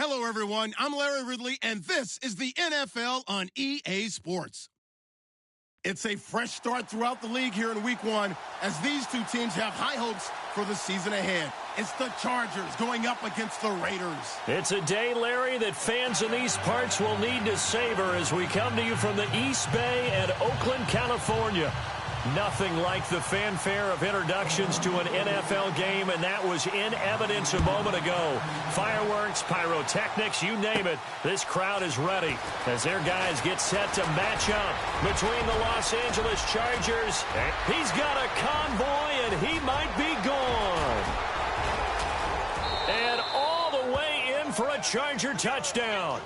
Hello, everyone. I'm Larry Ridley, and this is the NFL on EA Sports. It's a fresh start throughout the league here in Week 1 as these two teams have high hopes for the season ahead. It's the Chargers going up against the Raiders. It's a day, Larry, that fans in these parts will need to savor as we come to you from the East Bay and Oakland, California. Nothing like the fanfare of introductions to an NFL game, and that was in evidence a moment ago. Fireworks, pyrotechnics, you name it. This crowd is ready as their guys get set to match up between the Los Angeles Chargers. He's got a convoy, and he might be gone. And all the way in for a Charger touchdown.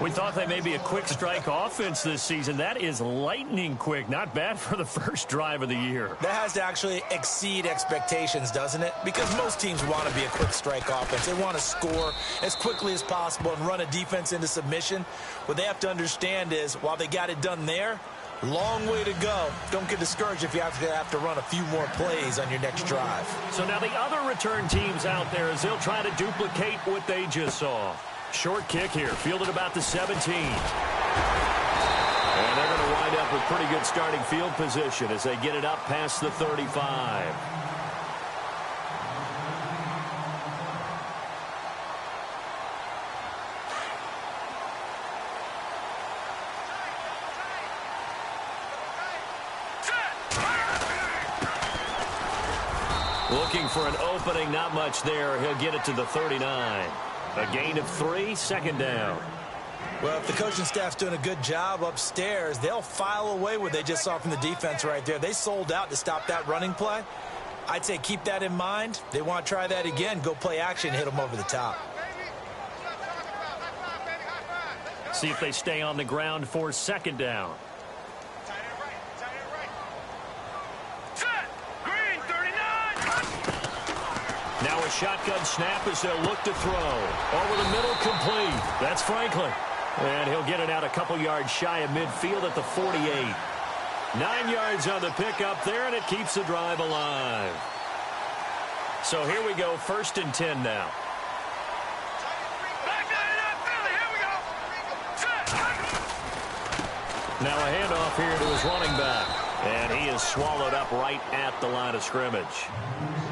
We thought they may be a quick strike offense this season. That is lightning quick. Not bad for the first drive of the year. That has to actually exceed expectations, doesn't it? Because most teams want to be a quick strike offense. They want to score as quickly as possible and run a defense into submission. What they have to understand is, while they got it done there, long way to go. Don't get discouraged if you have to run a few more plays on your next drive. So now the other return teams out there as they'll try to duplicate what they just saw. Short kick here, fielded about the 17. And they're going to wind up with pretty good starting field position as they get it up past the 35. Looking for an opening, not much there. He'll get it to the 39. A gain of 3, second down. Well, if the coaching staff's doing a good job upstairs, they'll file away what they just saw from the defense right there. They sold out to stop that running play. I'd say keep that in mind. They want to try that again. Go play action, hit them over the top. See if they stay on the ground for second down. Now a shotgun snap as they'll look to throw. Over the middle, complete. That's Franklin. And he'll get it out a couple yards shy of midfield at the 48. 9 yards on the pickup there, and it keeps the drive alive. So here we go, 1st and 10 now. Now a handoff here to his running back. And he is swallowed up right at the line of scrimmage.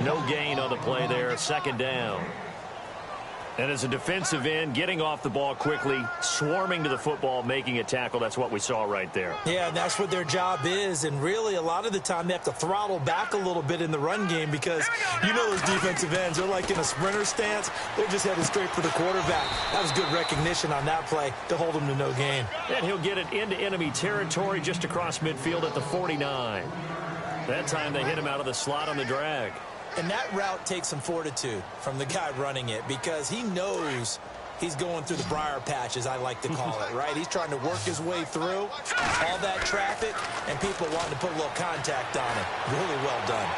No gain on the play there, second down. And as a defensive end, getting off the ball quickly, swarming to the football, making a tackle, that's what we saw right there. Yeah, and that's what their job is. And really, a lot of the time, they have to throttle back a little bit in the run game because you know those defensive ends, they're like in a sprinter stance. They're just headed straight for the quarterback. That was good recognition on that play to hold him to no gain. And he'll get it into enemy territory just across midfield at the 49. That time they hit him out of the slot on the drag. And that route takes some fortitude from the guy running it because he knows he's going through the briar patch, as I like to call it, right? He's trying to work his way through all that traffic and people wanting to put a little contact on him. Really well done.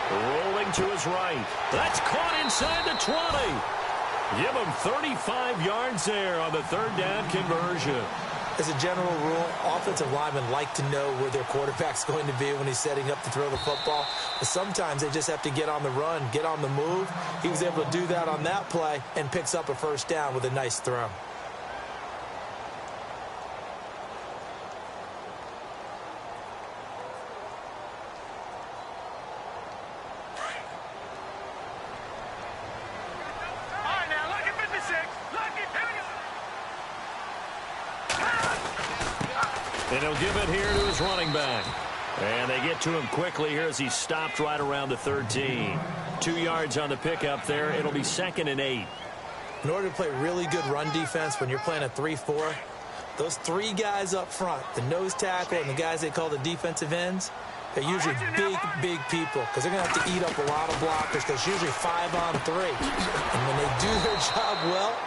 Rolling to his right. That's caught inside the 20. Give him 35 yards there on the third down conversion. As a general rule, offensive linemen like to know where their quarterback's going to be when he's setting up to throw the football. But sometimes they just have to get on the run, get on the move. He was able to do that on that play and picks up a first down with a nice throw. And he'll give it here to his running back. And they get to him quickly here as he stopped right around the 13. 2 yards on the pickup there. It'll be 2nd and 8. In order to play really good run defense when you're playing a 3-4, those 3 guys up front, the nose tackle and the guys they call the defensive ends, they're usually big people because they're going to have to eat up a lot of blockers because it's usually 5-on-3. And when they do their job well,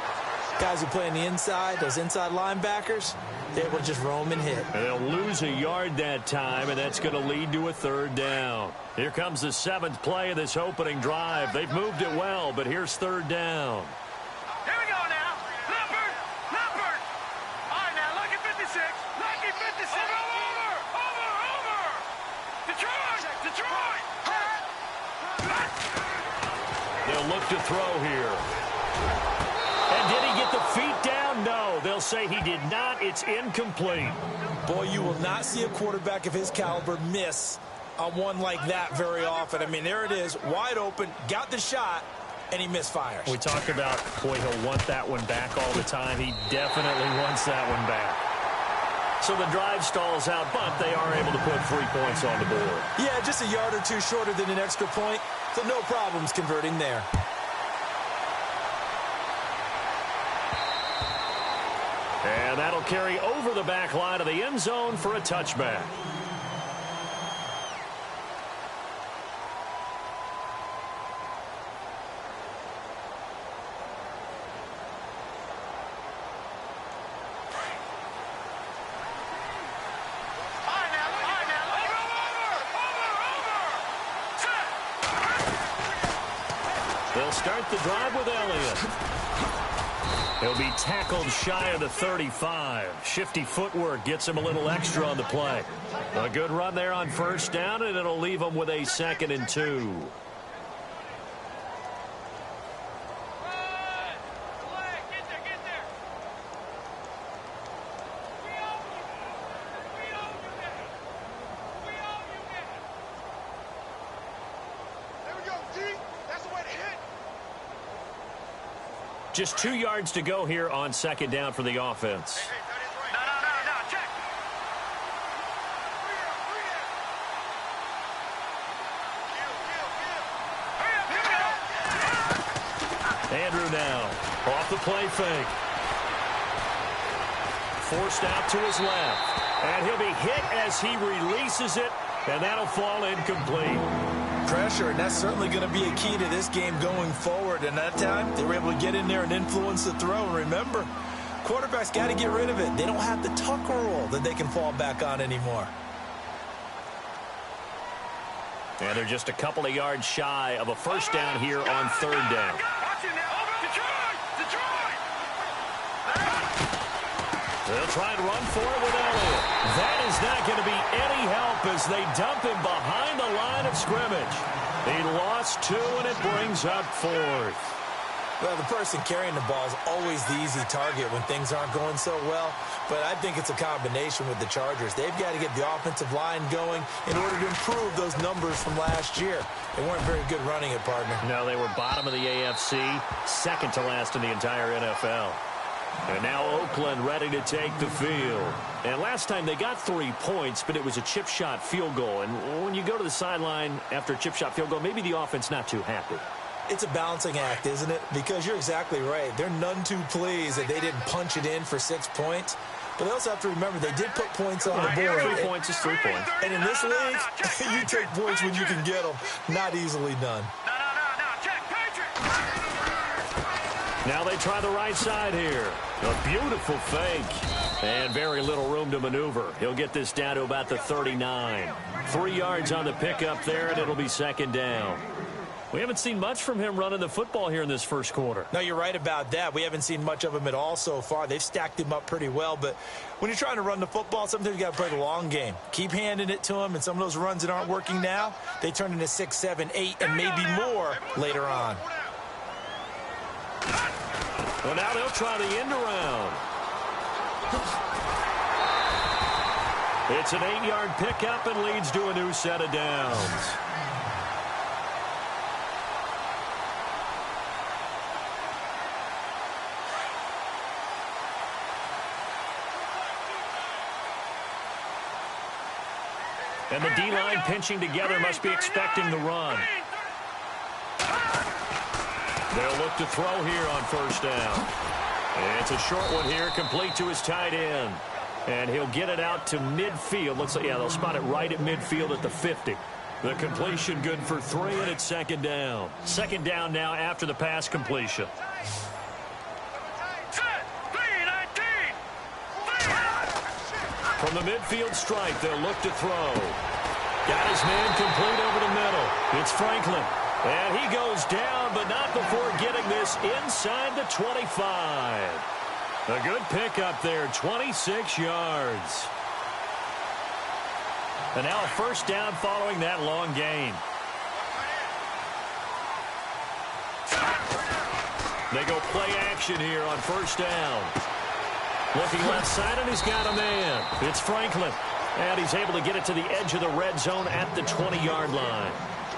guys who play on the inside, those inside linebackers, they're able to just roam and hit. And they'll lose a yard that time, and that's going to lead to a third down. Here comes the 7th play of this opening drive. They've moved it well, but here's third down. Here we go now. Leopard. All right, now, lucky 56. Lucky 56. Over. Detroit. They'll look to throw here. And did he get the feet down? No. They'll say he did not. It's incomplete. Boy, you will not see a quarterback of his caliber miss on one like that very often. I mean, there it is, wide open, got the shot, and he misfires. We talk about, boy, he'll want that one back all the time. He definitely wants that one back. So the drive stalls out, but they are able to put 3 points on the board. Yeah, just a yard or two shorter than an extra point, so no problems converting there. And that'll carry over the back line of the end zone for a touchback. They'll start the drive with Elliott. He'll be tackled shy of the 35. Shifty footwork gets him a little extra on the play. A good run there on first down, and it'll leave him with a 2nd and 2. Just 2 yards to go here on 2nd down for the offense. No, check. Andrew now off the play fake. Forced out to his left. And he'll be hit as he releases it, and that'll fall incomplete. Pressure, and that's certainly going to be a key to this game going forward. And that time, they were able to get in there and influence the throw. And remember, quarterbacks got to get rid of it. They don't have the tuck rule that they can fall back on anymore. And they're just a couple of yards shy of a first down here on 3rd down. They'll try and run for it with Elliott. That is not going to be any help as they dump him behind the line of scrimmage. He lost 2, and it brings up 4th. Well, the person carrying the ball is always the easy target when things aren't going so well. But I think it's a combination with the Chargers. They've got to get the offensive line going in order to improve those numbers from last year. They weren't very good running it, partner. No, they were bottom of the AFC, 2nd to last in the entire NFL. And now Oakland ready to take the field. And last time they got 3 points, but it was a chip shot field goal. And when you go to the sideline after a chip shot field goal, maybe the offense not too happy. It's a balancing act, isn't it? Because you're exactly right. They're none too pleased that they didn't punch it in for 6 points. But they also have to remember they did put points on the board. 3 points is 3 points. And in this league, you take points when you can get them. Not easily done. Now they try the right side here. A beautiful fake. And very little room to maneuver. He'll get this down to about the 39. 3 yards on the pickup there, and it'll be 2nd down. We haven't seen much from him running the football here in this first quarter. No, you're right about that. We haven't seen much of him at all so far. They've stacked him up pretty well. But when you're trying to run the football, sometimes you got to play the long game. Keep handing it to him, and some of those runs that aren't working now, they turn into 6, 7, 8, and maybe more later on. Well, now they'll try the end around. It's an 8-yard pickup and leads to a new set of downs. And the D-line pinching together must be expecting the run. They'll look to throw here on first down. And it's a short one here, complete to his tight end. And he'll get it out to midfield. Looks like, yeah, they'll spot it right at midfield at the 50. The completion good for 3, and it's 2nd down. 2nd down now after the pass completion. From the midfield stripe, they'll look to throw. Got his man complete over the middle. It's Franklin. And he goes down, but not before getting this inside the 25. A good pickup there, 26 yards. And now a first down following that long gain. They go play action here on first down. Looking left side, and he's got a man. It's Franklin. And he's able to get it to the edge of the red zone at the 20-yard line.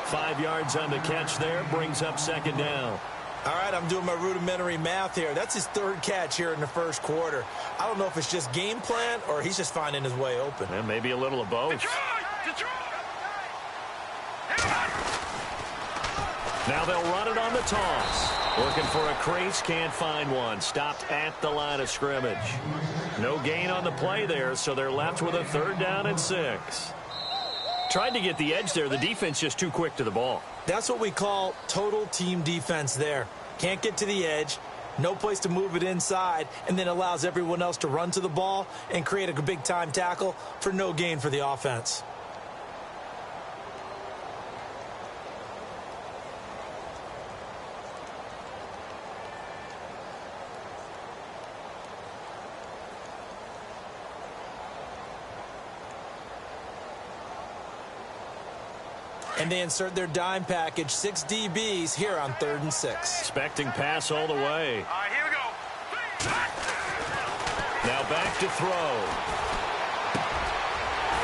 5 yards on the catch there, brings up second down. All right, I'm doing my rudimentary math here. That's his third catch here in the first quarter. I don't know if it's just game plan or he's just finding his way open. And maybe a little of both. Now they'll run it on the toss. Looking for a crease, can't find one. Stopped at the line of scrimmage. No gain on the play there, so they're left with a 3rd down and 6. Tried to get the edge there. The defense just too quick to the ball. That's what we call total team defense there. Can't get to the edge, no place to move it inside, and then allows everyone else to run to the ball and create a big-time tackle for no gain for the offense. And they insert their dime package, 6 DBs here on 3rd and 6. Expecting pass all the way. All right, here we go. Now back to throw.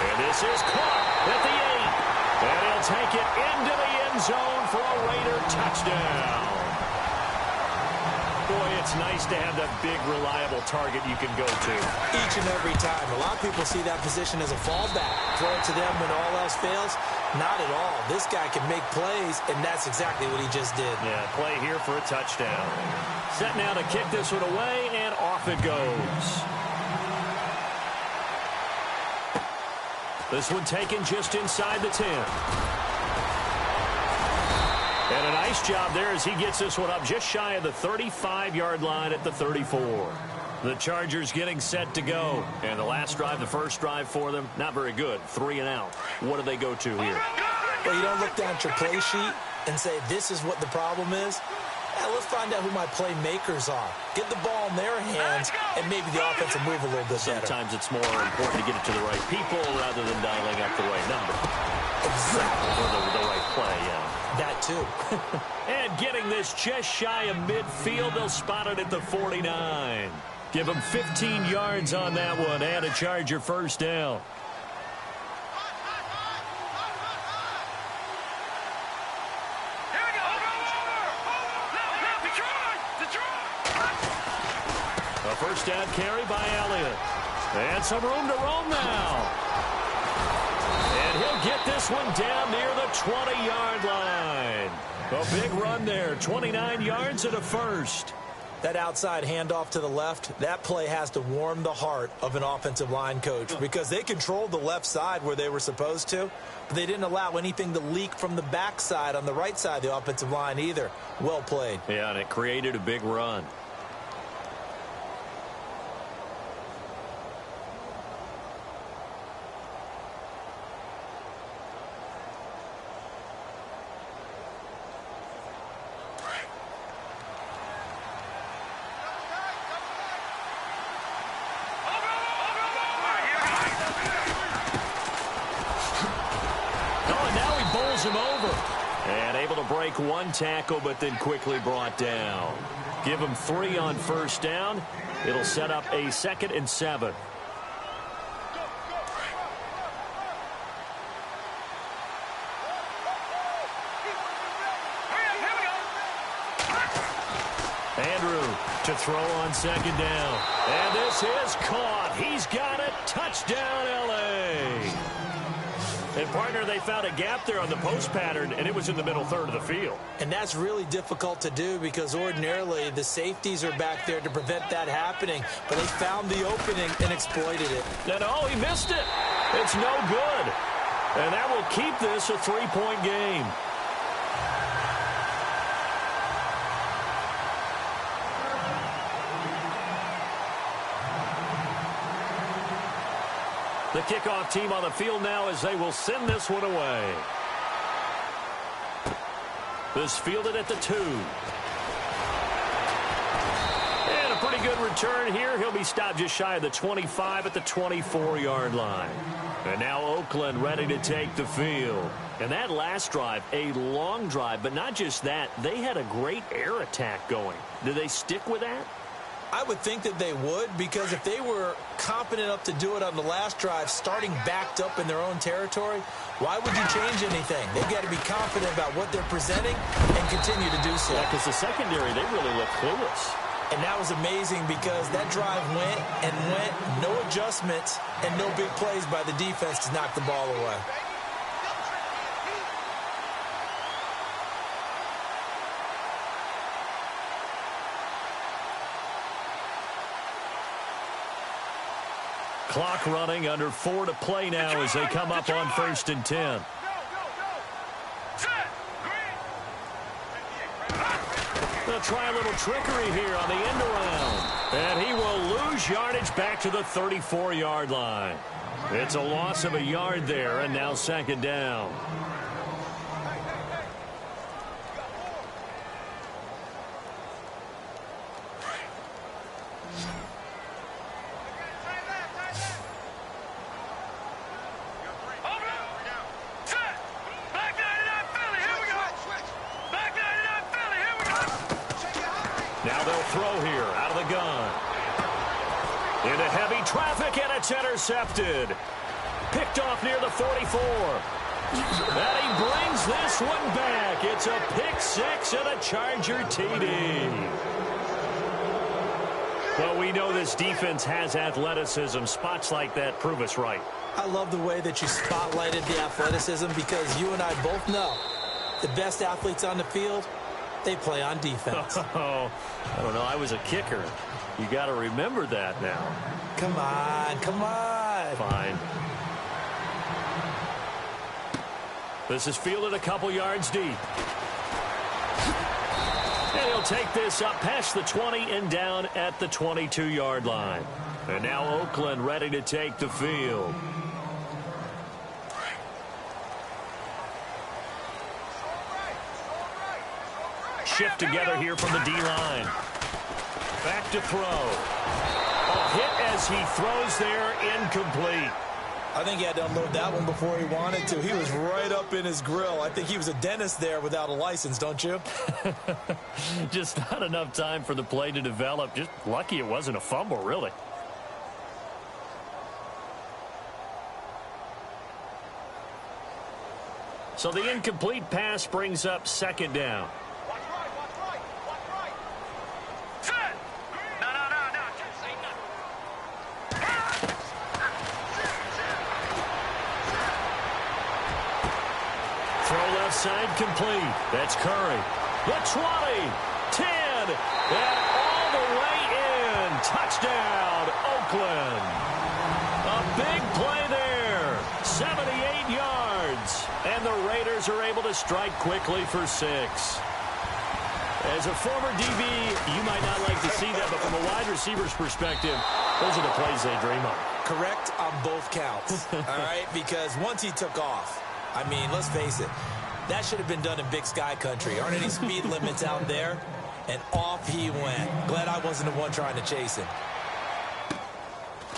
And this is caught at the 8. And he'll take it into the end zone for a Raider touchdown. Boy, it's nice to have that big, reliable target you can go to. Each and every time. A lot of people see that position as a fallback. Throw it to them when all else fails. Not at all. This guy can make plays, and that's exactly what he just did. Yeah, play here for a touchdown. Set now to kick this one away, and off it goes. This one taken just inside the 10. And a nice job there as he gets this one up just shy of the 35-yard line at the 34. The Chargers getting set to go. And the last drive, the first drive for them, not very good. 3 and out. What do they go to here? Well, you don't look down at your play sheet and say, this is what the problem is. Yeah, let's find out who my playmakers are. Get the ball in their hands, and maybe the offense will move a little bit better. Sometimes it's more important to get it to the right people rather than dialing up the right number. Exactly. Or the right play, yeah. That too. And getting this just shy of midfield, they'll spot it at the 49. Give them 15 yards on that one and a Charger first down. Here we go. Detroit. A first down carry by Elliott. And some room to roam now. And he'll get this one down near the 20-yard line. A big run there, 29 yards and a first. That outside handoff to the left, that play has to warm the heart of an offensive line coach because they controlled the left side where they were supposed to, but they didn't allow anything to leak from the backside on the right side of the offensive line either. Well played. Yeah, and it created a big run. Him over and able to break one tackle, but then quickly brought down. Give him 3 on first down. It'll set up a 2nd and 7. Andrew to throw on 2nd down, and this is caught. He's got it. Touchdown, LA. And, partner, they found a gap there on the post pattern, and it was in the middle third of the field. And that's really difficult to do because ordinarily the safeties are back there to prevent that happening. But they found the opening and exploited it. And, oh, he missed it. It's no good. And that will keep this a 3-point game. The kickoff team on the field now as they will send this one away. This fielded at the 2. And a pretty good return here. He'll be stopped just shy of the 25 at the 24-yard line. And now Oakland ready to take the field. And that last drive, a long drive, but not just that. They had a great air attack going. Do they stick with that? I would think that they would, because if they were competent enough to do it on the last drive, starting backed up in their own territory, why would you change anything? They've got to be confident about what they're presenting and continue to do so. Yeah, because the secondary, they really look clueless. And that was amazing because that drive went and went, no adjustments and no big plays by the defense to knock the ball away. Clock running, under 4 to play now as they come up on 1st and 10. They'll try a little trickery here on the end around. And he will lose yardage back to the 34-yard line. It's a loss of a yard there, and now 2nd down. Now they'll throw here out of the gun. Into heavy traffic, and it's intercepted. Picked off near the 44. And he brings this one back. It's a pick six and a Charger TD. Well, we know this defense has athleticism. Spots like that prove us right. I love the way that you spotlighted the athleticism, because you and I both know the best athletes on the field, they play on defense. Oh, I don't know. I was a kicker. You got to remember that now. Come on, come on. Fine. This is fielded a couple yards deep. And he'll take this up past the 20 and down at the 22-yard line. And now Oakland ready to take the field. Shift together here from the D-line. Back to throw. A hit as he throws there, incomplete. I think he had to unload that one before he wanted to. He was right up in his grill. I think he was a dentist there without a license, don't you? Just not enough time for the play to develop. Just lucky it wasn't a fumble, really. So the incomplete pass brings up 2nd down. Side complete. That's Curry. The 20, 10, and all the way in. Touchdown, Oakland. A big play there. 78 yards. And the Raiders are able to strike quickly for 6. As a former DB, you might not like to see that, but from a wide receiver's perspective, those are the plays they dream of. Correct on both counts. All right, because once he took off, I mean, let's face it, that should have been done in Big Sky country. Aren't any speed limits out there? And off he went. Glad I wasn't the one trying to chase him.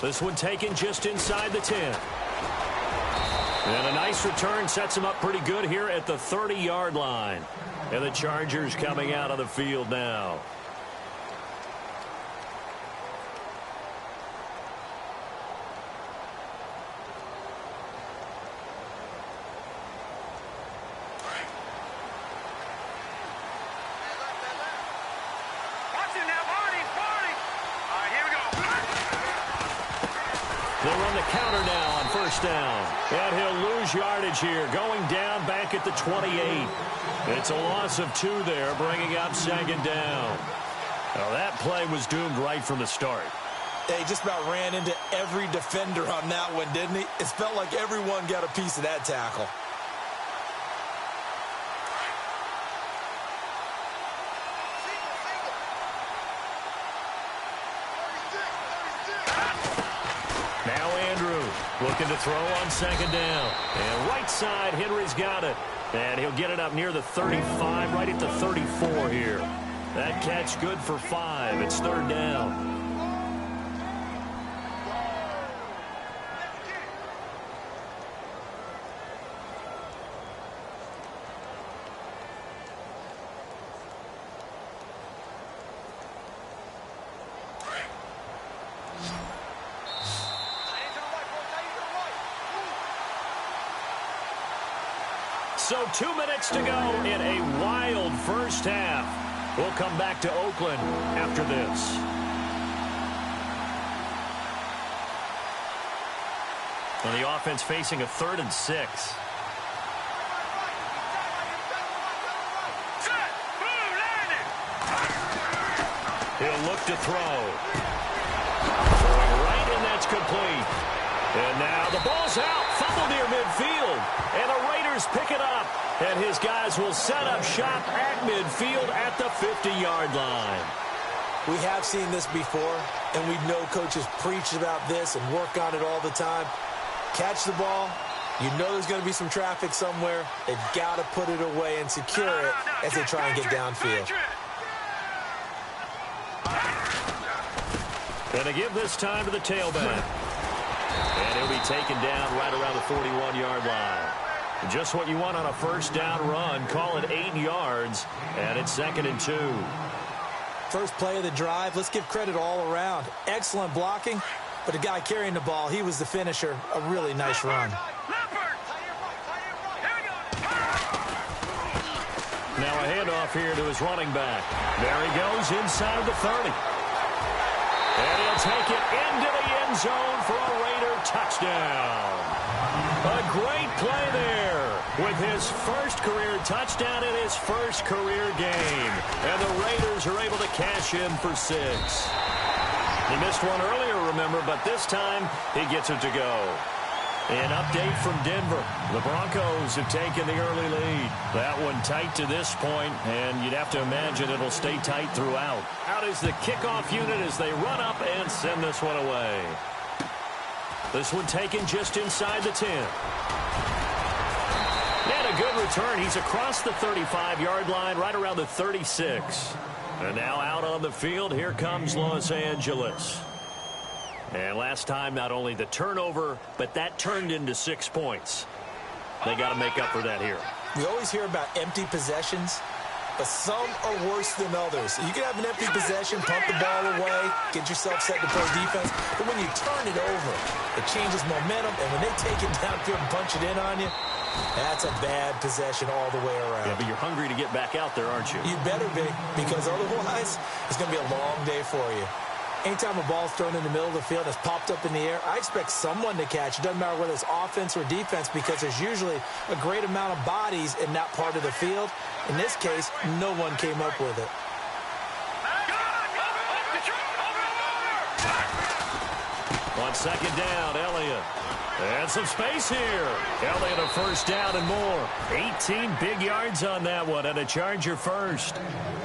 This one taken just inside the 10. And a nice return sets him up pretty good here at the 30-yard line. And the Chargers coming out of the field now. They'll run the counter now on 1st down. And he'll lose yardage here, going down back at the 28. It's a loss of 2 there, bringing up 2nd down. Now that play was doomed right from the start. He just about ran into every defender on that one, didn't he? It felt like everyone got a piece of that tackle. Looking to throw on 2nd down. And right side, Henry's got it. And he'll get it up near the 35, right at the 34 here. That catch good for 5. It's third down. So 2 minutes to go in a wild first half. We'll come back to Oakland after this. Well, the offense facing a 3rd and 6. He'll look to throw. Throwing right, and that's complete. And now the ball's out. Fumble near midfield. And the Raiders pick it up. And his guys will set up shop at midfield at the 50-yard line. We have seen this before, and we know coaches preach about this and work on it all the time. Catch the ball. You know there's going to be some traffic somewhere. They've got to put it away and secure it as they try and get downfield. Going to give this time to the tailback. And he'll be taken down right around the 41-yard line. Just what you want on a first down run. Call it 8 yards, and it's 2nd and 2. First play of the drive, let's give credit all around. Excellent blocking, but the guy carrying the ball, he was the finisher. A really nice run. Now a handoff here to his running back. There he goes inside of the 30. And he'll take it into the end zone for a Raider touchdown. A great play there with his first career touchdown in his first career game. And the Raiders are able to cash in for 6. He missed one earlier, remember, but this time he gets it to go. An update from Denver. The Broncos have taken the early lead. That one tight to this point, and you'd have to imagine it'll stay tight throughout. Out is the kickoff unit as they run up and send this one away. This one taken just inside the 10. And a good return. He's across the 35-yard line, right around the 36. And now out on the field, here comes Los Angeles. And last time, not only the turnover, but that turned into 6 points. They got to make up for that here. We always hear about empty possessions, but some are worse than others. You can have an empty possession, pump the ball away, get yourself set to play defense, but when you turn it over, it changes momentum, and when they take it downfield and punch it in on you, that's a bad possession all the way around. Yeah, but you're hungry to get back out there, aren't you? You better be, because otherwise, it's going to be a long day for you. Anytime a ball's thrown in the middle of the field that's popped up in the air, I expect someone to catch. It doesn't matter whether it's offense or defense because there's usually a great amount of bodies in that part of the field. In this case, no one came up with it. On second down, Elliott. And some space here. Elliott a first down and more. 18 big yards on that one, and a Charger first.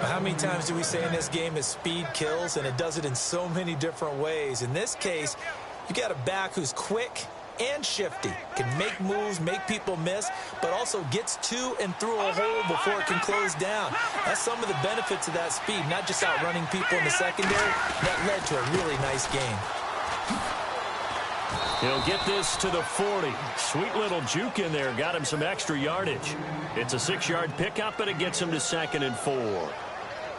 How many times do we say in this game that speed kills, and it does it in so many different ways? In this case, you got a back who's quick and shifty, can make moves, make people miss, but also gets to and through a hole before it can close down. That's some of the benefits of that speed, not just outrunning people in the secondary. That led to a really nice game. He'll get this to the 40. Sweet little juke in there. Got him some extra yardage. It's a 6-yard pickup, and it gets him to 2nd and 4.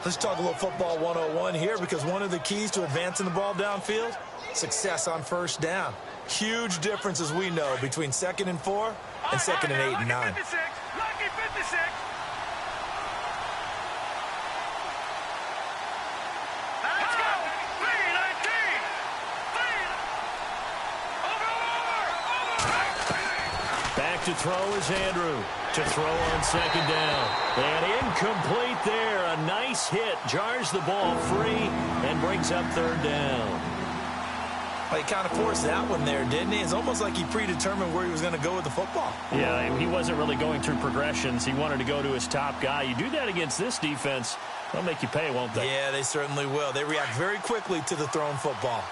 Let's talk a little football 101 here, because one of the keys to advancing the ball downfield, success on first down. Huge difference, as we know, between 2nd and 4 and 2nd and 8 and 9. Lucky 56. Let's go. 319. Back to throw is Andrew. To throw on second down. And incomplete there. A nice hit. Jars the ball free and brings up third down. Well, he kind of forced that one there, didn't he? It's almost like he predetermined where he was going to go with the football. Yeah, he wasn't really going through progressions. He wanted to go to his top guy. You do that against this defense, they'll make you pay, won't they? Yeah, they certainly will. They react very quickly to the thrown football.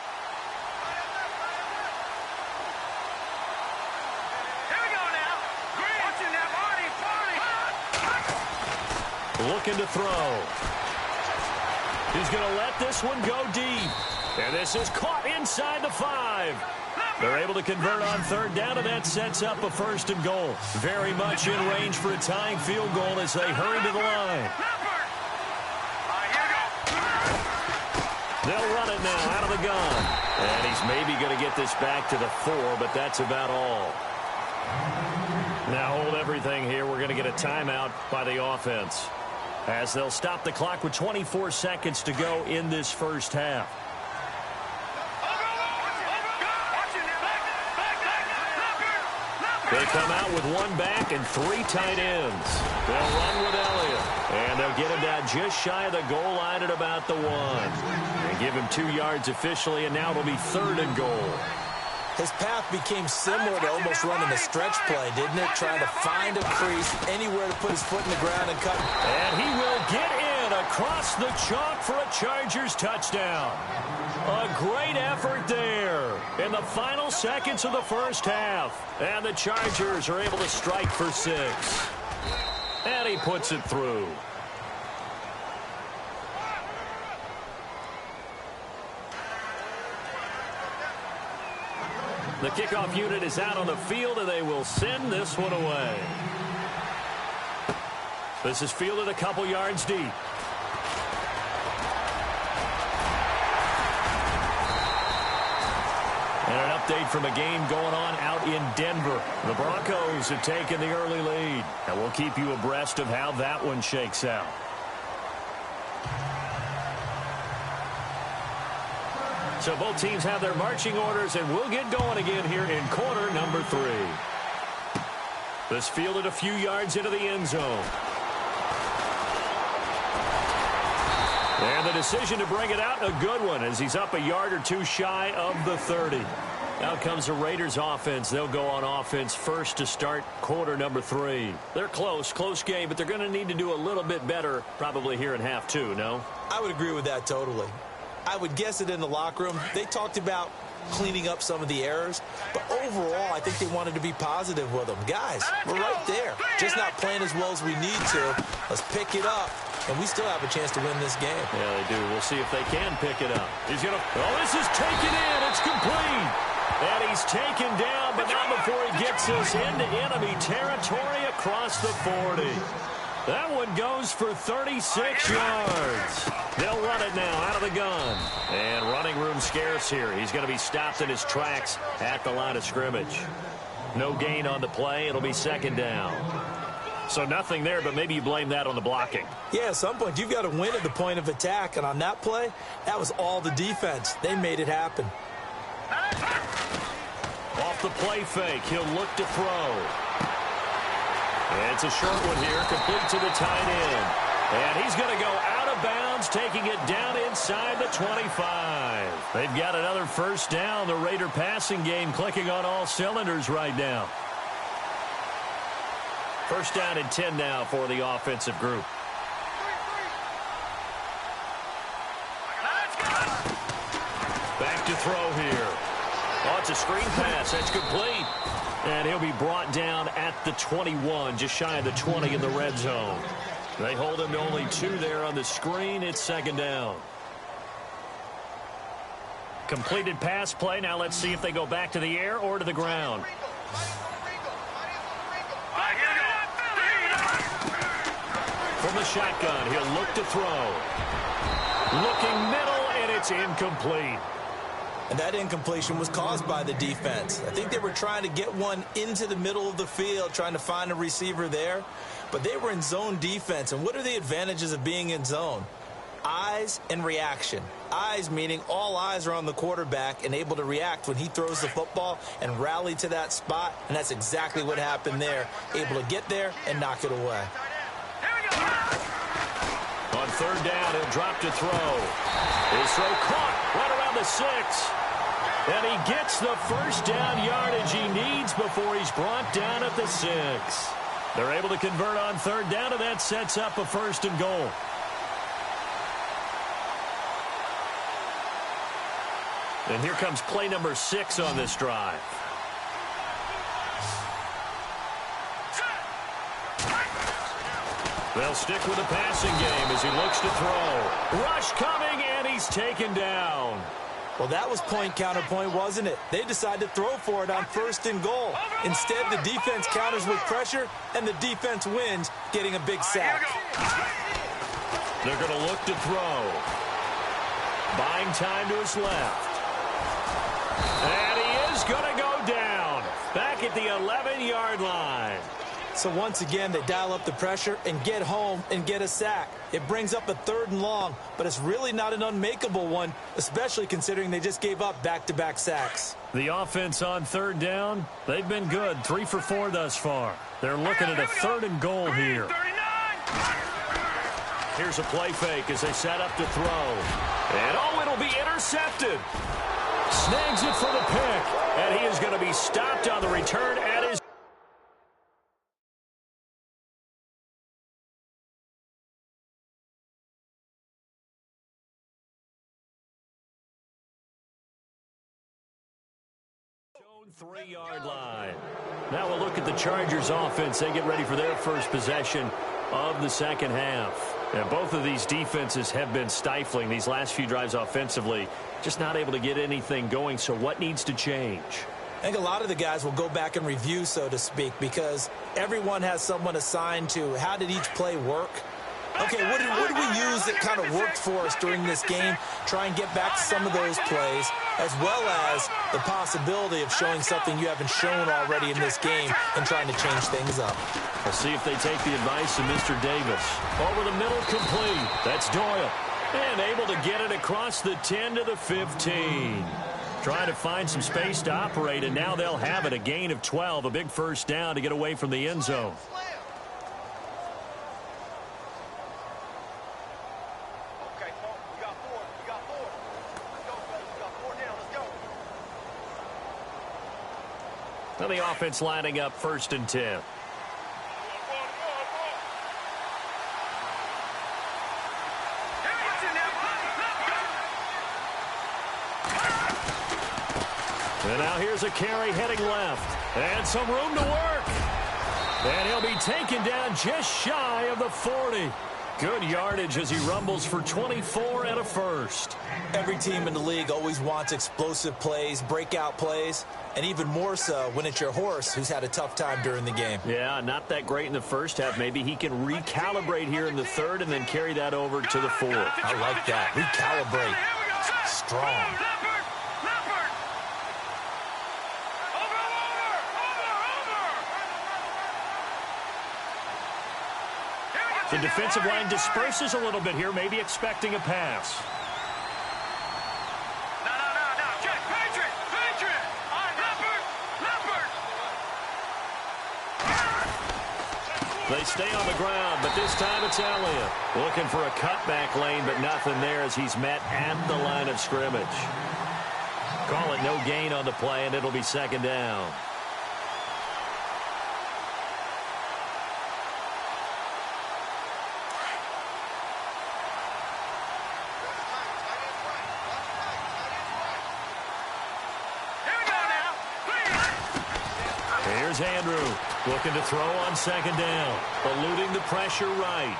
Looking to throw. He's going to let this one go deep. And this is caught inside the 5. They're able to convert on third down, and that sets up a 1st and goal. Very much in range for a tying field goal as they hurry to the line. They'll run it now out of the gun. And he's maybe going to get this back to the 4, but that's about all. Now hold everything here. We're going to get a timeout by the offense, as they'll stop the clock with 24 seconds to go in this first half. They come out with 1 back and 3 tight ends. They'll run with Elliott, and they'll get him down just shy of the goal line at about the 1. They give him 2 yards officially, and now it'll be 3rd and goal. His path became similar to almost running a stretch play, didn't it? Trying to find a crease, anywhere to put his foot in the ground and cut. And he will get in across the chalk for a Chargers touchdown. A great effort there in the final seconds of the first half. And the Chargers are able to strike for 6. And he puts it through. The kickoff unit is out on the field, and they will send this one away. This is fielded a couple yards deep. And an update from a game going on out in Denver. The Broncos have taken the early lead, and we'll keep you abreast of how that one shakes out. So both teams have their marching orders, and we'll get going again here in quarter number 3. This fielded a few yards into the end zone. And the decision to bring it out, a good one, as he's up a yard or 2 shy of the 30. Out comes the Raiders offense. They'll go on offense first to start quarter number 3. They're close game, but they're going to need to do a little bit better probably here in half 2, no? I would agree with that totally. I would guess it in the locker room. They talked about cleaning up some of the errors, but overall, I think they wanted to be positive with them. Guys, we're right there. Just not playing as well as we need to. Let's pick it up, and we still have a chance to win this game. Yeah, they do. We'll see if they can pick it up. He's going to... Oh, this is taken in. It's complete. And he's taken down, but not before he gets us into enemy territory across the 40. That one goes for 36 yards. They'll run it now out of the gun. And running room scarce here. He's going to be stopped in his tracks at the line of scrimmage. No gain on the play. It'll be 2nd down. So nothing there, but maybe you blame that on the blocking. Yeah, at some point, you've got to win at the point of attack. And on that play, that was all the defense. They made it happen. Off the play fake, he'll look to throw. And it's a short one here, complete to the tight end. And he's going to go out of bounds, taking it down inside the 25. They've got another 1st down. The Raider passing game clicking on all cylinders right now. 1st down and 10 now for the offensive group. Back to throw here. Oh, it's a screen pass. That's complete. And he'll be brought down at the 21, just shy of the 20 in the red zone. They hold him to only 2 there on the screen. It's 2nd down. Completed pass play. Now let's see if they go back to the air or to the ground. From the shotgun, he'll look to throw. Looking middle, and it's incomplete. And that incompletion was caused by the defense. I think they were trying to get one into the middle of the field, trying to find a receiver there. But they were in zone defense. And what are the advantages of being in zone? Eyes and reaction. Eyes meaning all eyes are on the quarterback and able to react when he throws the football and rally to that spot. And that's exactly what happened there. Able to get there and knock it away. On 3rd down, he'll drop to throw. His throw caught right around the 6. And he gets the 1st down yardage he needs before he's brought down at the 6. They're able to convert on 3rd down, and that sets up a 1st and goal. And here comes play number 6 on this drive. They'll stick with the passing game as he looks to throw. Rush coming, and he's taken down. Well, that was point counterpoint, wasn't it? They decided to throw for it on 1st and goal. Instead, the defense counters with pressure, and the defense wins, getting a big sack. They're going to look to throw. Buying time to his left. And he is going to go down. Back at the 11-yard line. So once again, they dial up the pressure and get home and get a sack. It brings up a 3rd and long, but it's really not an unmakeable one, especially considering they just gave up back-to-back sacks. The offense on 3rd down, they've been good, 3 for 4 thus far. They're looking at a 3rd and goal here. Here's a play fake as they set up to throw. And oh, it'll be intercepted. Snags it for the pick, and he is going to be stopped on the return at his own 3-yard line. Now we'll look at the Chargers offense. They get ready for their first possession of the second half. And both of these defenses have been stifling these last few drives offensively. Just not able to get anything going. So what needs to change? I think a lot of the guys will go back and review, so to speak, because everyone has someone assigned to how did each play work. Okay, what did we use that kind of worked for us during this game? Try and get back to some of those plays, as well as the possibility of showing something you haven't shown already in this game and trying to change things up. We'll see if they take the advice of Mr. Davis. Over the middle, complete. That's Doyle. And able to get it across the 10 to the 15. Trying to find some space to operate, and now they'll have it. A gain of 12, a big first down to get away from the end zone. Now the offense lining up 1st and 10. And now here's a carry heading left. And some room to work. And he'll be taken down just shy of the 40. Good yardage as he rumbles for 24 and a first. Every team in the league always wants explosive plays, breakout plays, and even more so when it's your horse who's had a tough time during the game. Yeah, not that great in the first half. Maybe he can recalibrate here in the 3rd and then carry that over to the 4th. I like that. Recalibrate. Strong. The defensive line disperses a little bit here, maybe expecting a pass. No. Jack, Patriot. Leopard. They stay on the ground, but this time it's Elliott. Looking for a cutback lane, but nothing there as he's met at the line of scrimmage. Call it no gain on the play, and it'll be 2nd down. Here's Andrew looking to throw on 2nd down, eluding the pressure right.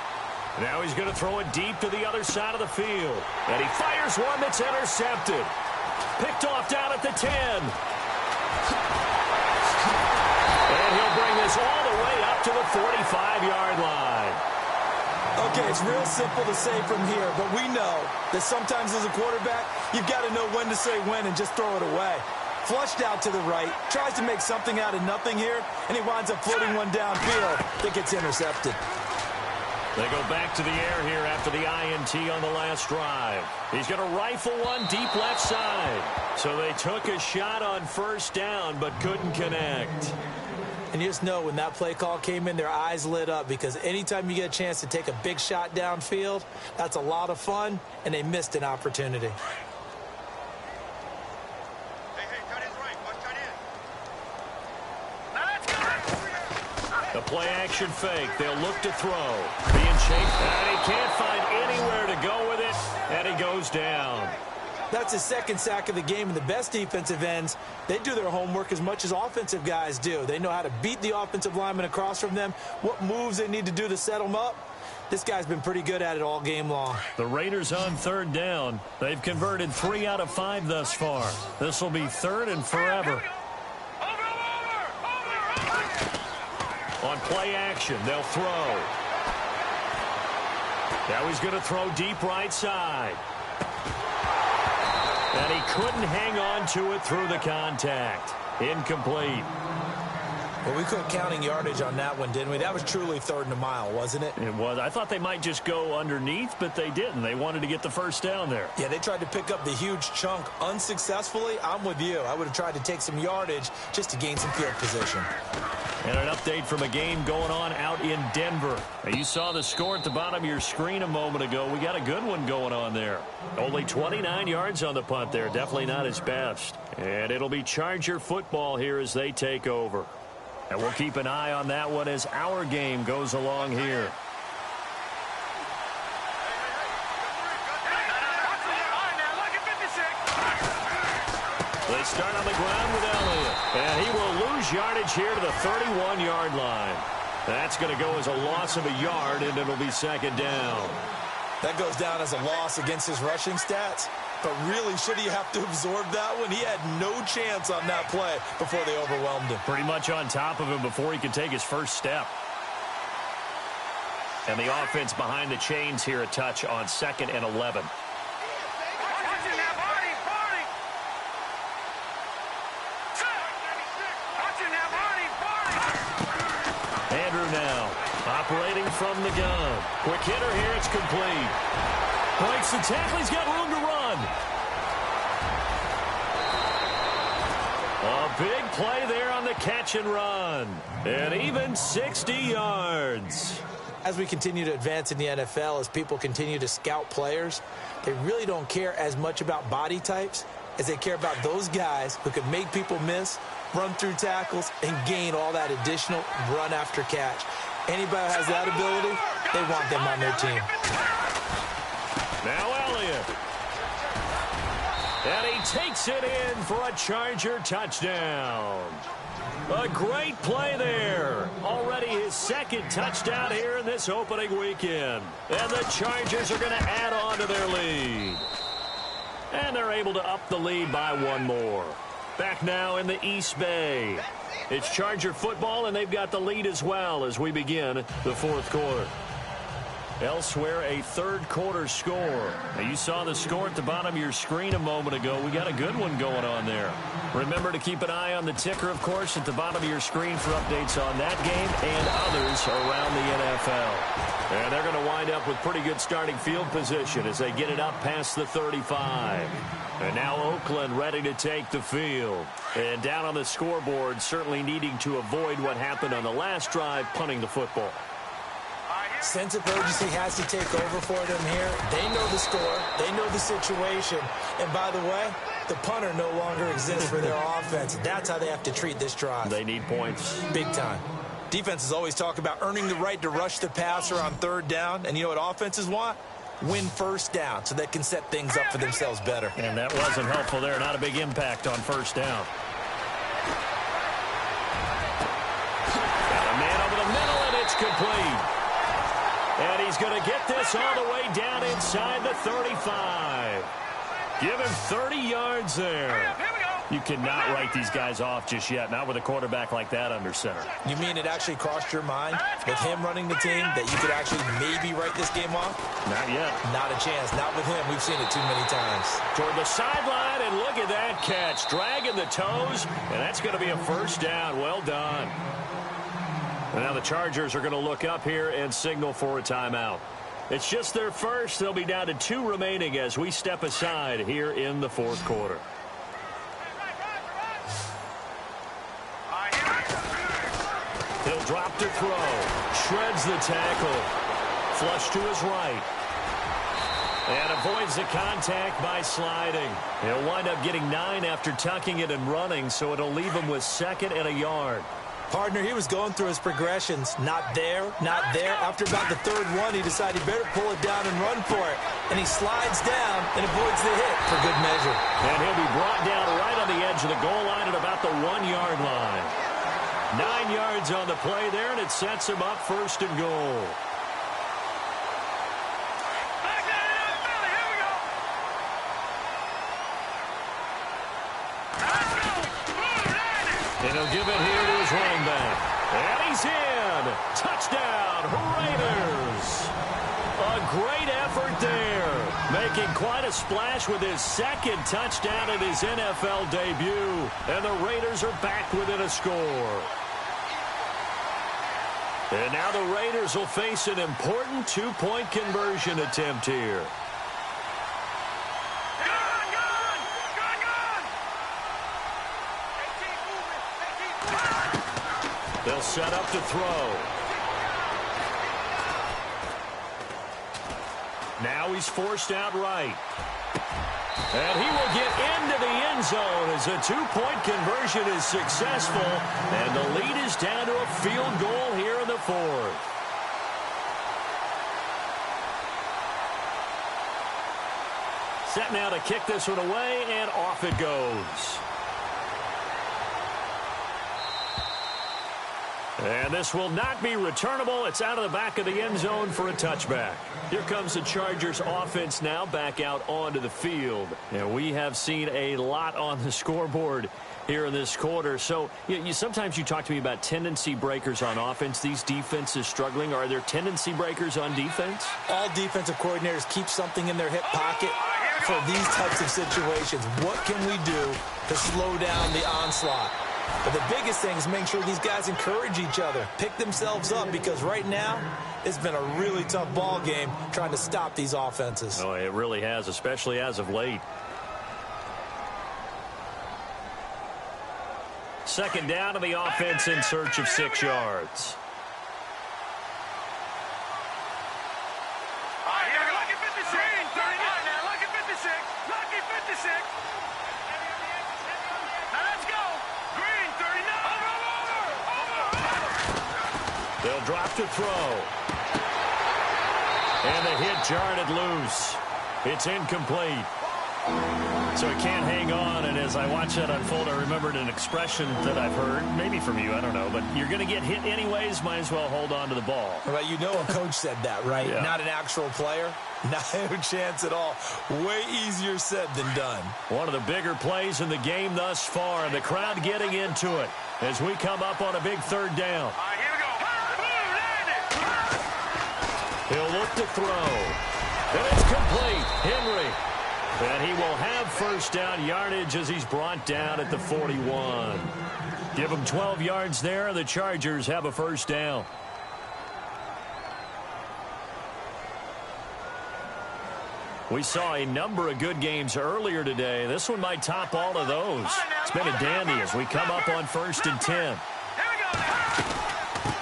Now he's going to throw it deep to the other side of the field. And he fires one that's intercepted. Picked off down at the 10. And he'll bring this all the way up to the 45-yard line. Okay, it's real simple to say from here, but we know that sometimes as a quarterback, you've got to know when to say when and just throw it away. Flushed out to the right, tries to make something out of nothing here, and he winds up floating one downfield that gets intercepted. They go back to the air here after the INT on the last drive. He's going to rifle one deep left side. So they took a shot on 1st down but couldn't connect. And you just know when that play call came in, their eyes lit up because anytime you get a chance to take a big shot downfield, that's a lot of fun, and they missed an opportunity. The play-action fake. They'll look to throw. Being chased. And he can't find anywhere to go with it. And he goes down. That's his 2nd sack of the game. And the best defensive ends, they do their homework as much as offensive guys do. They know how to beat the offensive lineman across from them, what moves they need to do to set them up. This guy's been pretty good at it all game long. The Raiders on third down. They've converted 3 out of 5 thus far. This will be third and forever. On play action, they'll throw. Now he's going to throw deep right side. And he couldn't hang on to it through the contact. Incomplete. Well, we quit counting yardage on that one, didn't we? That was truly third and a mile, wasn't it? It was. I thought they might just go underneath, but they didn't. They wanted to get the first down there. Yeah, they tried to pick up the huge chunk unsuccessfully. I'm with you. I would have tried to take some yardage just to gain some field position. And an update from a game going on out in Denver. Now, you saw the score at the bottom of your screen a moment ago. We got a good one going on there. Only 29 yards on the punt there. Definitely not his best. And it'll be Charger football here as they take over. And we'll keep an eye on that one as our game goes along here. They start on the ground with Elliott. And he will lose yardage here to the 31-yard line. That's going to go as a loss of a yard, and it'll be second down. That goes down as a loss against his rushing stats. But really, should he have to absorb that one? He had no chance on that play before they overwhelmed him. Pretty much on top of him before he could take his first step. And the offense behind the chains here a touch on 2nd and 11. Andrew now operating from the gun. Quick hitter here. It's complete. Breaks the tackle. He's got room to run. A big play there on the catch and run. And even 60 yards. As we continue to advance in the NFL, as people continue to scout players, they really don't care as much about body types as they care about those guys who can make people miss, run through tackles, and gain all that additional run after catch. Anybody who has that ability, they want them on their team. Now Elliott. And he takes it in for a Charger touchdown. A great play there. Already his second touchdown here in this opening weekend. And the Chargers are going to add on to their lead. And they're able to up the lead by one more. Back now in the East Bay. It's Charger football, and they've got the lead as well as we begin the fourth quarter. Elsewhere, a third quarter score. Now, you saw the score at the bottom of your screen a moment ago. We got a good one going on there. Remember to keep an eye on the ticker, of course, at the bottom of your screen for updates on that game and others around the NFL. And they're going to wind up with pretty good starting field position as they get it up past the 35. And now Oakland ready to take the field. And down on the scoreboard, certainly needing to avoid what happened on the last drive, punting the football. Sense of urgency has to take over for them here. They know the score. They know the situation. And by the way, the punter no longer exists for their offense. That's how they have to treat this drive. They need points. Big time. Defenses always talk about earning the right to rush the passer on third down. And you know what offenses want? Win first down so they can set things up for themselves better. And that wasn't helpful there. Not a big impact on first down. Got a man over the middle, and it's complete. And he's going to get this all the way down inside the 35. Give him 30 yards there. You cannot write these guys off just yet, not with a quarterback like that under center. You mean it actually crossed your mind with him running the team that you could actually maybe write this game off? Not yet. Not a chance. Not with him. We've seen it too many times. Toward the sideline, and look at that catch. Dragging the toes, and that's going to be a first down. Well done. And now the Chargers are going to look up here and signal for a timeout. It's just their first. They'll be down to 2 remaining as we step aside here in the fourth quarter. He'll drop to throw. Shreds the tackle. Flush to his right. And avoids the contact by sliding. He'll wind up getting 9 after tucking it and running, so it'll leave him with 2nd and a yard. Partner, he was going through his progressions. Not there, not there. After about the third one, he decided he better pull it down and run for it. And he slides down and avoids the hit for good measure. And he'll be brought down right on the edge of the goal line at about the 1-yard line. 9 yards on the play there, and it sets him up 1st and goal. And he'll give it here to his running back. And he's in. Touchdown, Raiders. A great effort there. Making quite a splash with his second touchdown in his NFL debut. And the Raiders are back within a score. And now the Raiders will face an important two-point conversion attempt here. They'll set up to throw. Now he's forced out right. And he will get into the end zone as a two-point conversion is successful. And the lead is down to a field goal here in the fourth. Set now to kick this one away, and off it goes. And this will not be returnable. It's out of the back of the end zone for a touchback. Here comes the Chargers offense now back out onto the field. And we have seen a lot on the scoreboard here in this quarter. So sometimes you talk to me about tendency breakers on offense. These defenses struggling. Are there tendency breakers on defense? All defensive coordinators keep something in their hip pocket for these types of situations. What can we do to slow down the onslaught? But the biggest thing is make sure these guys encourage each other, pick themselves up, because right now it's been a really tough ball game trying to stop these offenses. Oh, it really has, especially as of late. Second down to the offense in search of 6 yards. They'll drop to throw. And the hit jarred loose. It's incomplete. So he can't hang on, and as I watch that unfold, I remembered an expression that I've heard, maybe from you, I don't know, but you're going to get hit anyways, might as well hold on to the ball. Well, you know a coach said that, right? Yeah. Not an actual player. No chance at all. Way easier said than done. One of the bigger plays in the game thus far, and the crowd getting into it as we come up on a big third down. He'll look to throw. And it's complete. Henry. And he will have first down yardage as he's brought down at the 41. Give him 12 yards there, and the Chargers have a first down. We saw a number of good games earlier today. This one might top all of those. It's been a dandy as we come up on 1st and 10.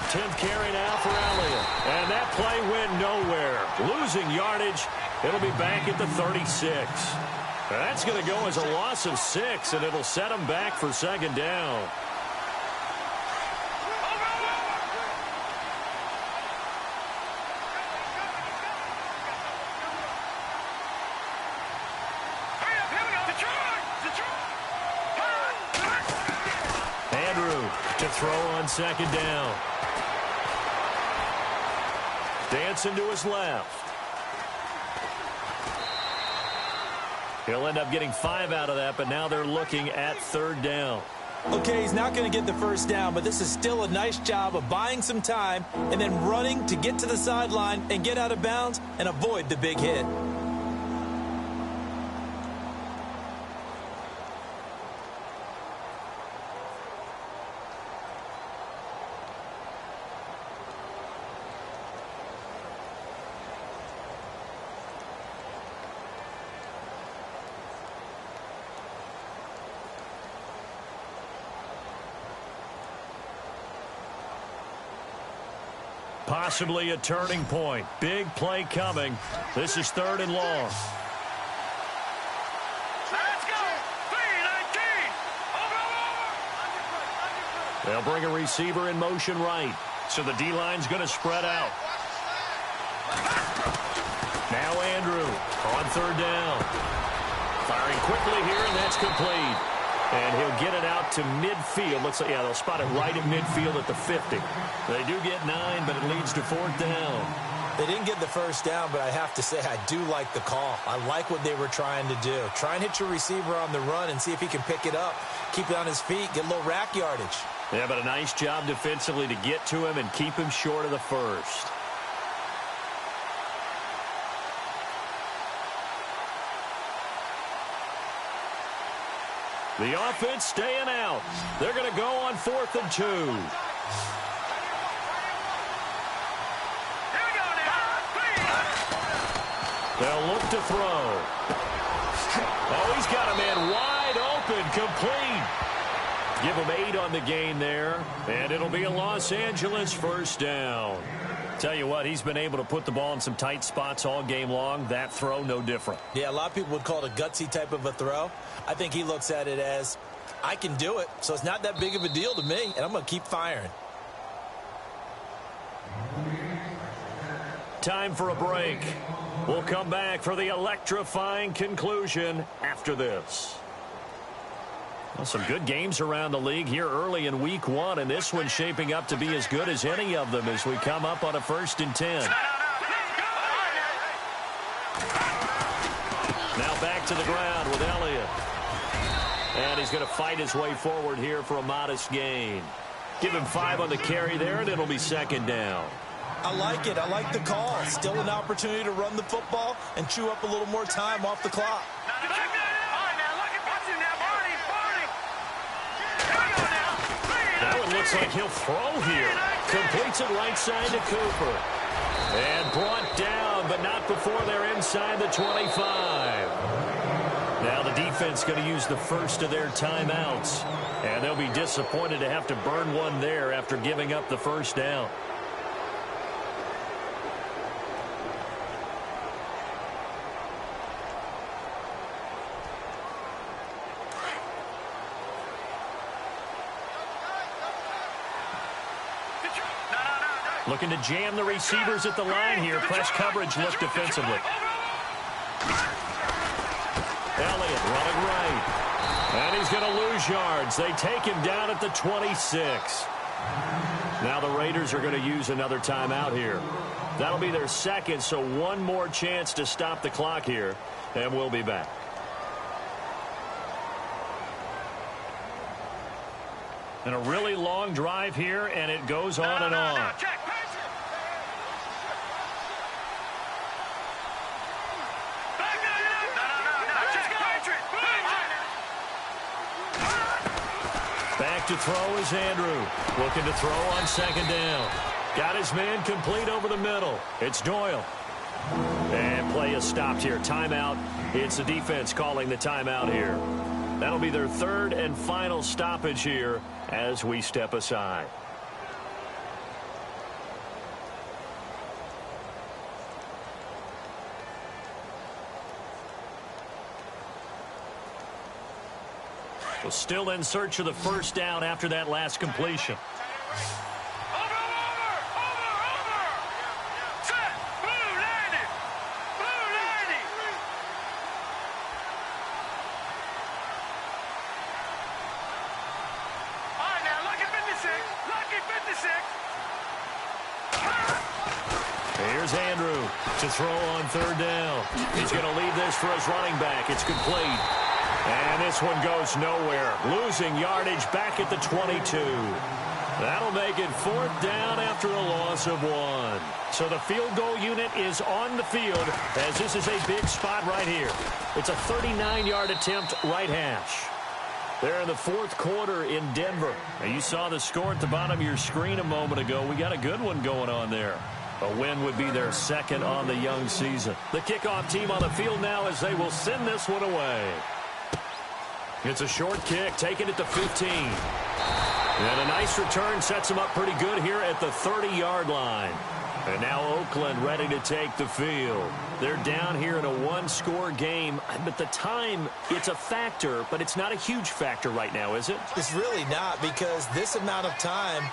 10th carry now for Elliott. And that play went nowhere. Losing yardage. It'll be back at the 36. That's going to go as a loss of 6, and it'll set them back for second down. Andrew to throw on second down. Dancing to his left. He'll end up getting 5 out of that, but now they're looking at third down. Okay, he's not going to get the first down, but this is still a nice job of buying some time and then running to get to the sideline and get out of bounds and avoid the big hit. Possibly a turning point. Big play coming. This is 3rd and long. Let's go. 3-19. Over. They'll bring a receiver in motion right. So the D-line's going to spread out. Now Andrew on 3rd down. Firing quickly here, and that's complete. And he'll get it out to midfield. Looks like, yeah, they'll spot it right at midfield at the 50. They do get 9, but it leads to 4th down. They didn't get the first down, but I have to say I do like the call. I like what they were trying to do. Try and hit your receiver on the run and see if he can pick it up, keep it on his feet, get a little rack yardage. Yeah, but a nice job defensively to get to him and keep him short of the first. The offense staying out. They're going to go on 4th and 2. They'll look to throw. Oh, he's got a man wide open, complete. Give him 8 on the gain there, and it'll be a Los Angeles first down. Tell you what, he's been able to put the ball in some tight spots all game long. That throw, no different. Yeah, a lot of people would call it a gutsy type of a throw. I think he looks at it as, I can do it, so it's not that big of a deal to me, and I'm going to keep firing. Time for a break. We'll come back for the electrifying conclusion after this. Well, some good games around the league here early in week 1, and this one's shaping up to be as good as any of them as we come up on a 1st and 10. Now back to the ground with Elliott. And he's going to fight his way forward here for a modest gain. Give him 5 on the carry there, and it'll be 2nd down. I like it. I like the call. Still an opportunity to run the football and chew up a little more time off the clock. That one looks like he'll throw here. Completes it right side to Cooper. And brought down, but not before they're inside the 25. Now the defense going to use the first of their timeouts. And they'll be disappointed to have to burn one there after giving up the first down. Looking to jam the receivers at the line here. Press coverage look defensively. Elliott running right. And he's going to lose yards. They take him down at the 26. Now the Raiders are going to use another timeout here. That'll be their 2nd, so one more chance to stop the clock here. And we'll be back. And a really long drive here, and it goes on and on. Back to throw is Andrew. Looking to throw on 2nd down. Got his man complete over the middle. It's Doyle. And play is stopped here. Timeout. It's the defense calling the timeout here. That'll be their 3rd and final stoppage here as we step aside. Well, still in search of the first down after that last completion. Here's Andrew to throw on 3rd down. He's going to leave this for his running back. It's complete. And this one goes nowhere. Losing yardage back at the 22. That'll make it 4th down after a loss of 1. So the field goal unit is on the field as this is a big spot right here. It's a 39-yard attempt right hash. They're in the 4th quarter in Denver. Now you saw the score at the bottom of your screen a moment ago. We got a good one going on there. A win would be their 2nd on the young season. The kickoff team on the field now as they will send this one away. It's a short kick, taken at the 15. And a nice return sets them up pretty good here at the 30-yard line. And now Oakland ready to take the field. They're down here in a 1-score game. But the time, it's a factor, but it's not a huge factor right now, is it? It's really not, because this amount of time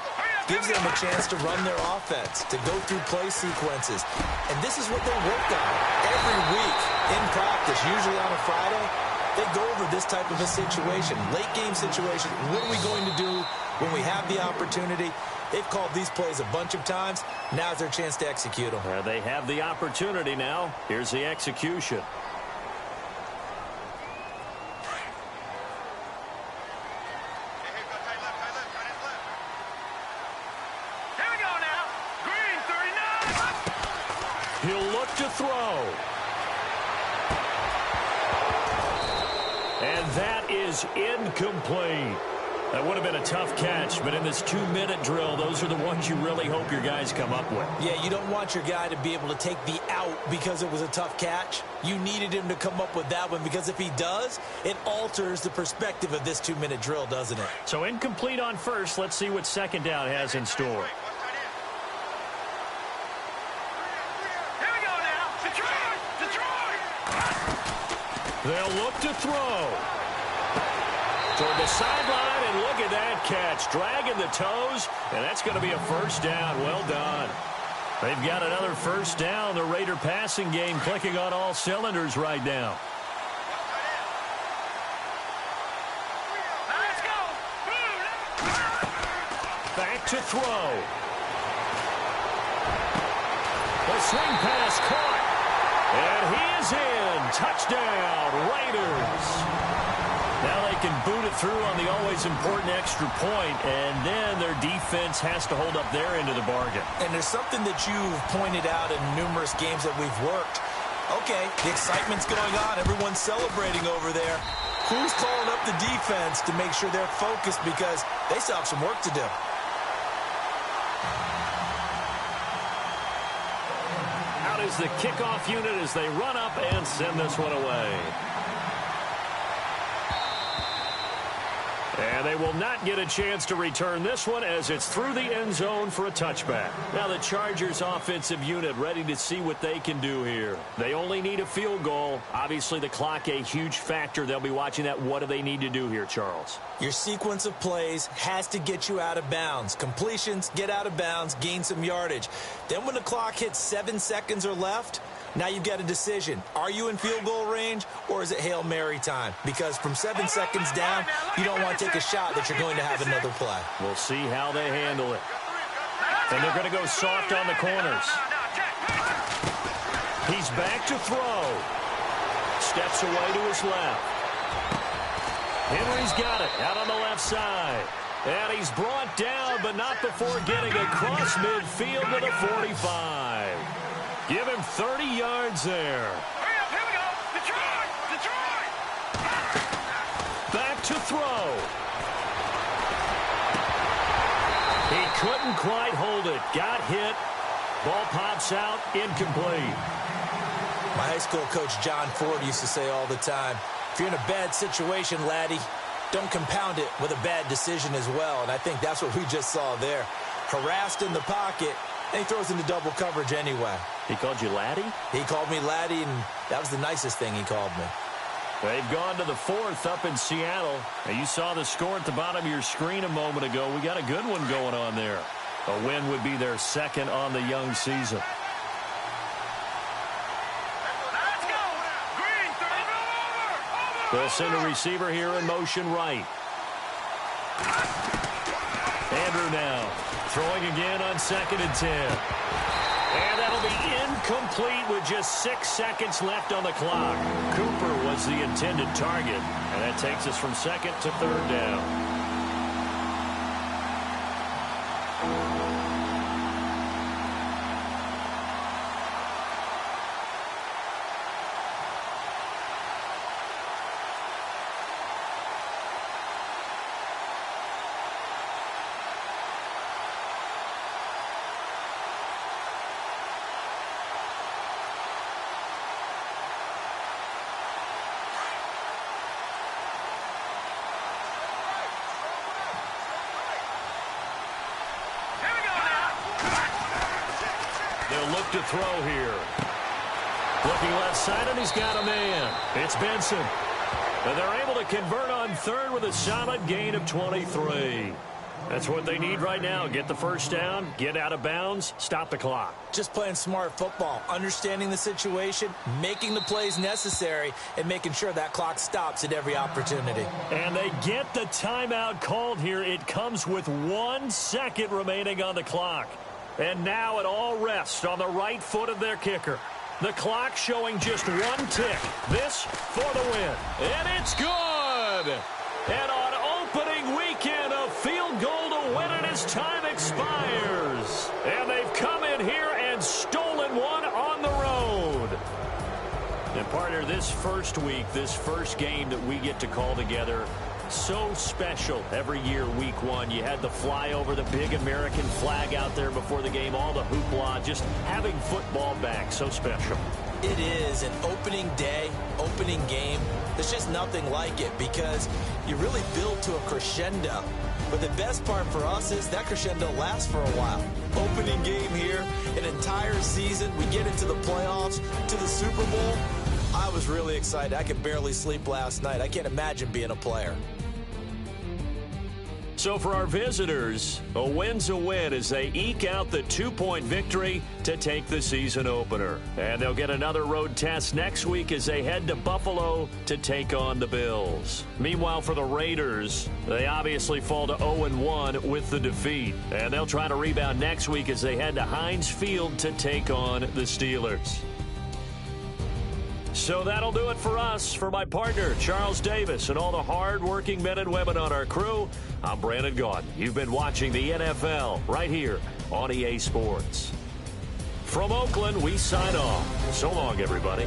gives them a chance to run their offense, to go through play sequences. And this is what they work on every week in practice, usually on a Friday. They go over this type of a situation, late game situation. What are we going to do when we have the opportunity? They've called these plays a bunch of times. Now's their chance to execute them. They have the opportunity now. Here's the execution. Here we go now. Green, 39. He'll look to throw. And that is incomplete. That would have been a tough catch, but in this 2-minute drill, those are the ones you really hope your guys come up with. Yeah, you don't want your guy to be able to take the out because it was a tough catch. You needed him to come up with that one, because if he does, it alters the perspective of this 2-minute drill, doesn't it? So incomplete on first. Let's see what second down has in store. Here we go now. Detroit! Detroit! They'll look to throw. Toward the sideline, and look at that catch. Dragging the toes, and that's going to be a first down. Well done. They've got another first down. The Raider passing game clicking on all cylinders right now. Let's go! Back to throw. The swing pass caught. And he is in. Touchdown, Raiders. Now they can boot it through on the always important extra point, and then their defense has to hold up their end of the bargain. And there's something that you've pointed out in numerous games that we've worked. Okay, the excitement's going on. Everyone's celebrating over there. Who's calling up the defense to make sure they're focused, because they still have some work to do? Out is the kickoff unit as they run up and send this one away. And they will not get a chance to return this one as it's through the end zone for a touchback. Now the Chargers offensive unit ready to see what they can do here. They only need a field goal. Obviously the clock a huge factor. They'll be watching that. What do they need to do here, Charles? Your sequence of plays has to get you out of bounds. Completions, get out of bounds, gain some yardage. Then when the clock hits 7 seconds or left, now you've got a decision. Are you in field goal range, or is it Hail Mary time? Because from 7 seconds down, you don't want to take a shot that you're going to have another play. We'll see how they handle it. And they're going to go soft on the corners. He's back to throw. Steps away to his left. Henry's got it out on the left side. And he's brought down, but not before getting across midfield to the 45. Give him 30 yards there. Hurry up, here we go. Detroit! Detroit! Back to throw. He couldn't quite hold it. Got hit. Ball pops out. Incomplete. My high school coach, John Ford, used to say all the time, if you're in a bad situation, laddie, don't compound it with a bad decision as well. And I think that's what we just saw there. Harassed in the pocket, and he throws into double coverage anyway. He called you laddie? He called me laddie, and that was the nicest thing he called me. They've gone to the fourth up in Seattle. And you saw the score at the bottom of your screen a moment ago. We got a good one going on there. A win would be their second on the young season. Let's go! Green, 30. Over! They'll send a receiver here in motion right. Andrew now throwing again on 2nd and 10. And that'll be incomplete with just 6 seconds left on the clock. Cooper was the intended target, and that takes us from 2nd to 3rd down. Look to throw here. Looking left side, and he's got a man. It's Benson. And they're able to convert on 3rd with a solid gain of 23. That's what they need right now. Get the first down, get out of bounds, stop the clock. Just playing smart football, understanding the situation, making the plays necessary, and making sure that clock stops at every opportunity. And they get the timeout called here. It comes with 1 second remaining on the clock. And now it all rests on the right foot of their kicker. The clock showing just 1 tick. This for the win. And it's good! And on opening weekend, a field goal to win it as time expires. And they've come in here and stolen one on the road. And partner, this first week, this first game that we get to call together, so special every year, week 1. You had the flyover, the big American flag out there before the game, all the hoopla, just having football back, so special. It is an opening day, opening game. There's just nothing like it because you really build to a crescendo. But the best part for us is that crescendo lasts for a while. Opening game here, an entire season. We get into the playoffs, to the Super Bowl. I was really excited. I could barely sleep last night. I can't imagine being a player. So for our visitors, a win's a win as they eke out the 2-point victory to take the season opener. And they'll get another road test next week as they head to Buffalo to take on the Bills. Meanwhile, for the Raiders, they obviously fall to 0-1 with the defeat. And they'll try to rebound next week as they head to Heinz Field to take on the Steelers. So that'll do it for us. For my partner, Charles Davis, and all the hard-working men and women on our crew, I'm Brandon Gaudin. You've been watching the NFL right here on EA Sports. From Oakland, we sign off. So long, everybody.